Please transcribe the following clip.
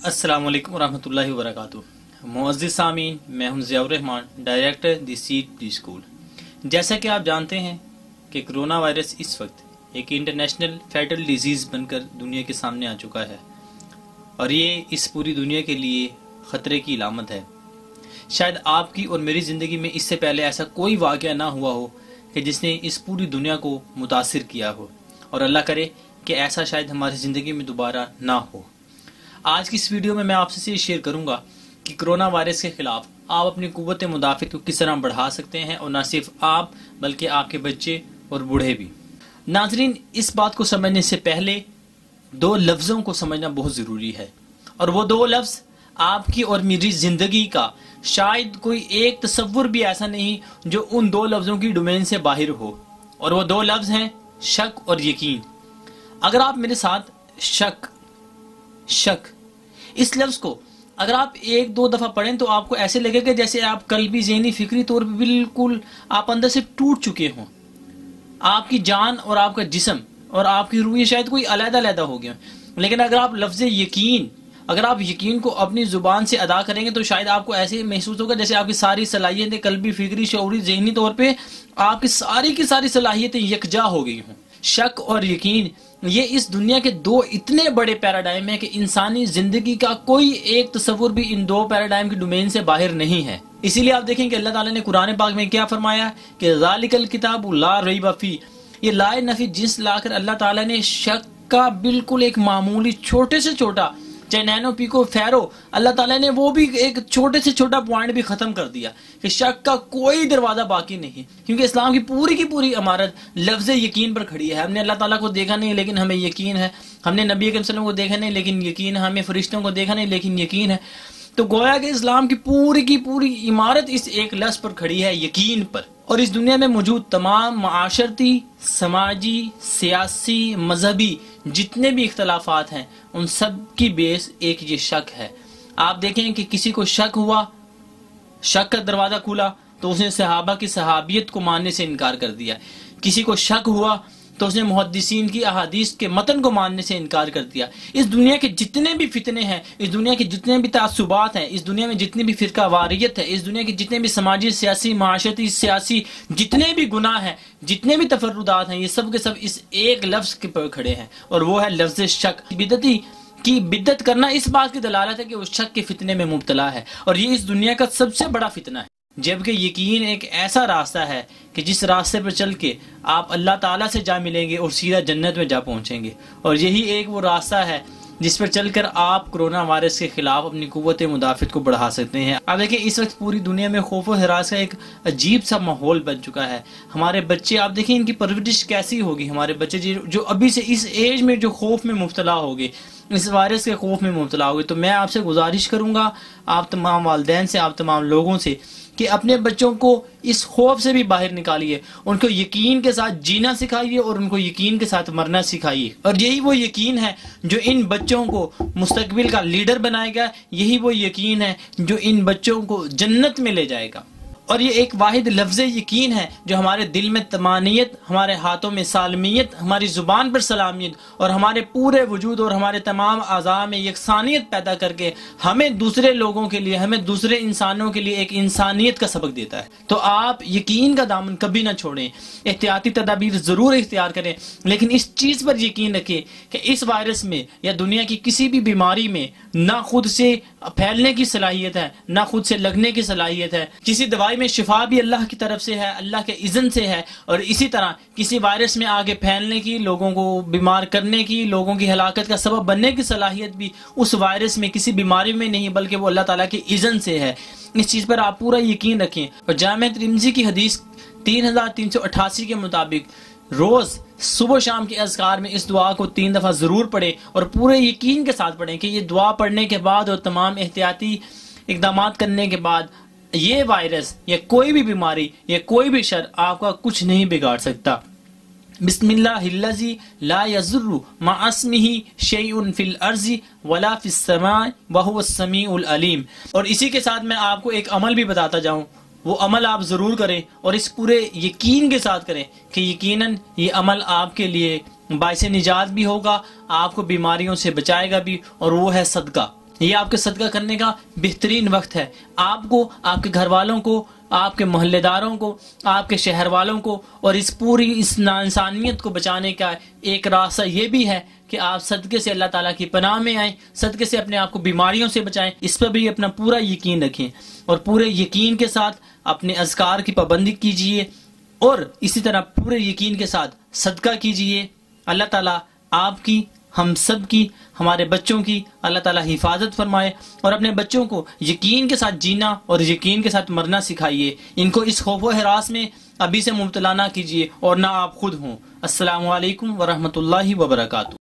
अस्सलाम वालेकुम वरहमतुल्लाहि वबरकातुहू। मुअज़्ज़िज़ सामीन, मैं हूं ज़ियाउर रहमान, डायरेक्टर दी सीड प्री स्कूल। जैसा कि आप जानते हैं कि कोरोना वायरस इस वक्त एक इंटरनेशनल फैटल डिजीज़ बनकर दुनिया के सामने आ चुका है और ये इस पूरी दुनिया के लिए ख़तरे की इलामत है। शायद आपकी और मेरी ज़िंदगी में इससे पहले ऐसा कोई वाक़या ना हुआ हो कि जिसने इस पूरी दुनिया को मुतासिर किया हो, और अल्लाह करे कि ऐसा शायद हमारी ज़िंदगी में दोबारा ना हो। आज की इस वीडियो में मैं आपसे ये शेयर करूंगा कि कोरोना वायरस के खिलाफ आप अपनी कुव्वत मुदाफ़त को किस तरह बढ़ा सकते हैं, और न सिर्फ आप बल्कि आपके बच्चे और बूढ़े भी। नाजरीन, इस बात को समझने से पहले दो लफ्ज़ों को समझना बहुत ज़रूरी है, और वो दो लफ्ज़ आपकी और मेरी ज़िंदगी का शायद कोई एक तसव्वुर भी ऐसा नहीं जो उन दो लफ्ज़ों की डोमेन से बाहर हो, और वो दो लफ्ज़ हैं शक और यकीन। अगर आप मेरे साथ शक इस लफ्ज़ को अगर आप एक दो दफ़ा पढ़ें तो आपको ऐसे लगेगा जैसे आप कल्बी ज़हनी फ़िक्री तौर पर बिल्कुल आप अंदर से टूट चुके हों। आपकी जान और आपका जिस्म और आपकी रूह शायद कोई अलग-अलग हो गया। लेकिन अगर आप लफ्ज़ यकीन, अगर आप यकीन को अपनी ज़ुबान से अदा करेंगे तो शायद आपको ऐसे महसूस होगा जैसे आपकी सारी सलाहियतें कल्बी फ़िक्री शऊरी ज़हनी तौर पे आपकी सारी की सारी सलाहियतें यकजा हो गई हों। शक और यकीन ये इस दुनिया के दो इतने बड़े पैराडाइम है कि इंसानी जिंदगी का कोई एक तस्वुर भी इन दो पैराडाइम की डोमेन से बाहर नहीं है। इसीलिए आप देखें कि अल्लाह ताला ने कुरान पाक में क्या फरमाया कि ज़ालिकल किताबु ला रैब फी, ये लाए नफी जिस लाकर अल्लाह ताला ने शक का बिल्कुल एक मामूली छोटे से छोटा, चाहे नैनो पीको फैरो, अल्लाह ताला ने वो भी एक छोटे से छोटा पॉइंट भी खत्म कर दिया कि शक का कोई दरवाजा बाकी नहीं, क्योंकि इस्लाम की पूरी इमारत लफ्ज़ यकीन पर खड़ी है। हमने अल्लाह ताला को देखा नहीं लेकिन हमें यकीन है, हमने नबी अकरम सल्लल्लाहु अलैहि वसल्लम को देखा नहीं लेकिन यकीन है, हमें फरिश्तों को देखा नहीं लेकिन यकीन है। तो गोया कि इस्लाम की पूरी इमारत इस एक लफ्ज़ पर खड़ी है, यकीन पर। और इस दुनिया में मौजूद तमाम माशरती, समाजी, सियासी, मजहबी जितने भी इख्तलाफात हैं उन सब की बेस एक ये शक है। आप देखें कि किसी को शक हुआ, शक का दरवाजा खुला तो उसने सहाबा की सहाबियत को मानने से इनकार कर दिया। किसी को शक हुआ तो उसने मुहद्दिसीन की अहादीस के मतन को मानने से इनकार कर दिया। इस दुनिया के जितने भी फितने हैं, इस दुनिया के जितने भी तासुबात हैं, इस दुनिया में जितनी भी फिरका वारियत है, इस दुनिया के जितने भी समाजी, सियासी, माशरती, सियासी जितने भी गुनाह हैं, जितने भी तफर्रुदात हैं, ये सब के सब इस एक लफ्ज़ के पर खड़े हैं, और वो है लफ्ज़ शक। बिदती की बिद्दत करना इस बात की दलालत है कि वो शक के फितने में मुब्तला है, और ये इस दुनिया का सबसे बड़ा फितना है। जबकि यकीन एक ऐसा रास्ता है कि जिस रास्ते पर चल के आप अल्लाह ताला से जा मिलेंगे और सीधा जन्नत में जा पहुंचेंगे, और यही एक वो रास्ता है जिस पर चलकर आप कोरोना वायरस के खिलाफ अपनी कुव्वत मुदाफ़त को बढ़ा सकते हैं। अब देखिए, इस वक्त पूरी दुनिया में खौफ और हरास का एक अजीब सा माहौल बन चुका है। हमारे बच्चे, आप देखिए इनकी परवरिश कैसी होगी। हमारे बच्चे जो अभी से इस एज में जो खौफ में मुब्तला होंगे, इस वायरस के खौफ में मुब्तला होंगे, तो मैं आपसे गुजारिश करूंगा, आप तमाम वालिदैन से, आप तमाम लोगों से, कि अपने बच्चों को इस खौफ से भी बाहर निकालिए, उनको यकीन के साथ जीना सिखाइए और उनको यकीन के साथ मरना सिखाइए। और यही वो यकीन है जो इन बच्चों को मुस्तकबिल का लीडर बनाएगा, यही वो यकीन है जो इन बच्चों को जन्नत में ले जाएगा। और ये एक वाहिद लफ्ज़ यकीन है जो हमारे दिल में तमानियत, हमारे हाथों में सालमियत, हमारी ज़ुबान पर सलामियत और हमारे पूरे वजूद और हमारे तमाम अज़ा में यकसानियत पैदा करके हमें दूसरे लोगों के लिए, हमें दूसरे इंसानों के लिए एक इंसानियत का सबक देता है। तो आप यकीन का दामन कभी ना छोड़ें, एहतियाती तदाबीर ज़रूर इख्तियार करें, लेकिन इस चीज़ पर यकीन रखें कि इस वायरस में या दुनिया की किसी भी बीमारी में ना खुद से फैलने की सलाहियत है, ना खुद से लगने की सलाहियत है। किसी दवाई में शिफा भी अल्लाह की तरफ से है, अल्लाह के इज़्न से है, और इसी तरह किसी वायरस में आगे फैलने की, लोगों को बीमार करने की, लोगों की हलाकत का सबब बनने की सलाहियत भी उस वायरस में, किसी बीमारी में नहीं, बल्कि वो अल्लाह ताला के इज़्न से है। इस चीज़ पर आप पूरा यकीन रखें। और जामे तिरमिज़ी की हदीस 3388 के मुताबिक रोज़ सुबह शाम के अज़कार में इस दुआ को 3 दफ़ा ज़रूर पढ़ें, और पूरे यकीन के साथ पढ़ें कि ये दुआ पढ़ने के बाद और तमाम एहतियाती इक़दाम करने के बाद ये वायरस या कोई भी बीमारी या कोई भी शर आपका कुछ नहीं बिगाड़ सकता। बिस्मिल्लाहिल्लज़ी ला यज़ुर्रु मअ इस्मिही शैउन फिल अर्ज़ि वला फिस समाइ व हुवस समीउल अलीम। और इसी के साथ मैं आपको एक अमल भी बताता जाऊं, वो अमल आप ज़रूर करें और इस पूरे यकीन के साथ करें कि यकीनन ये अमल आपके लिए बाइसे निजात भी होगा, आपको बीमारियों से बचाएगा भी, और वो है सदका। یہ آپ کے صدقہ کرنے کا بہترین وقت ہے. آپ کو، آپ کے گھر والوں کو، آپ کے محلے داروں کو، آپ کے شہر والوں کو اور اس پوری اس ناانسانیت کو بچانے کا ایک راستہ یہ بھی ہے کہ آپ صدقے سے اللہ تعالیٰ کی پناہ میں آئیں، صدقے سے اپنے آپ کو بیماریوں سے بچائیں. اس پر بھی اپنا پورا یقین رکھیں اور پورے یقین کے ساتھ اپنے اذکار کی پابندی کیجیے اور اسی طرح پورے یقین کے ساتھ صدقہ کیجیے. اللہ تعالیٰ آپ کی، ہم سب کی، ہمارے بچوں کی اللہ تعالیٰ حفاظت فرمائے اور اپنے بچوں کو یقین کے ساتھ جینا اور یقین کے ساتھ مرنا سکھائیے. ان کو اس خوف و ہراس میں ابھی سے مبتلا نہ کیجیے اور نہ آپ خود ہوں. السلام علیکم ورحمۃ اللہ وبرکاتہ.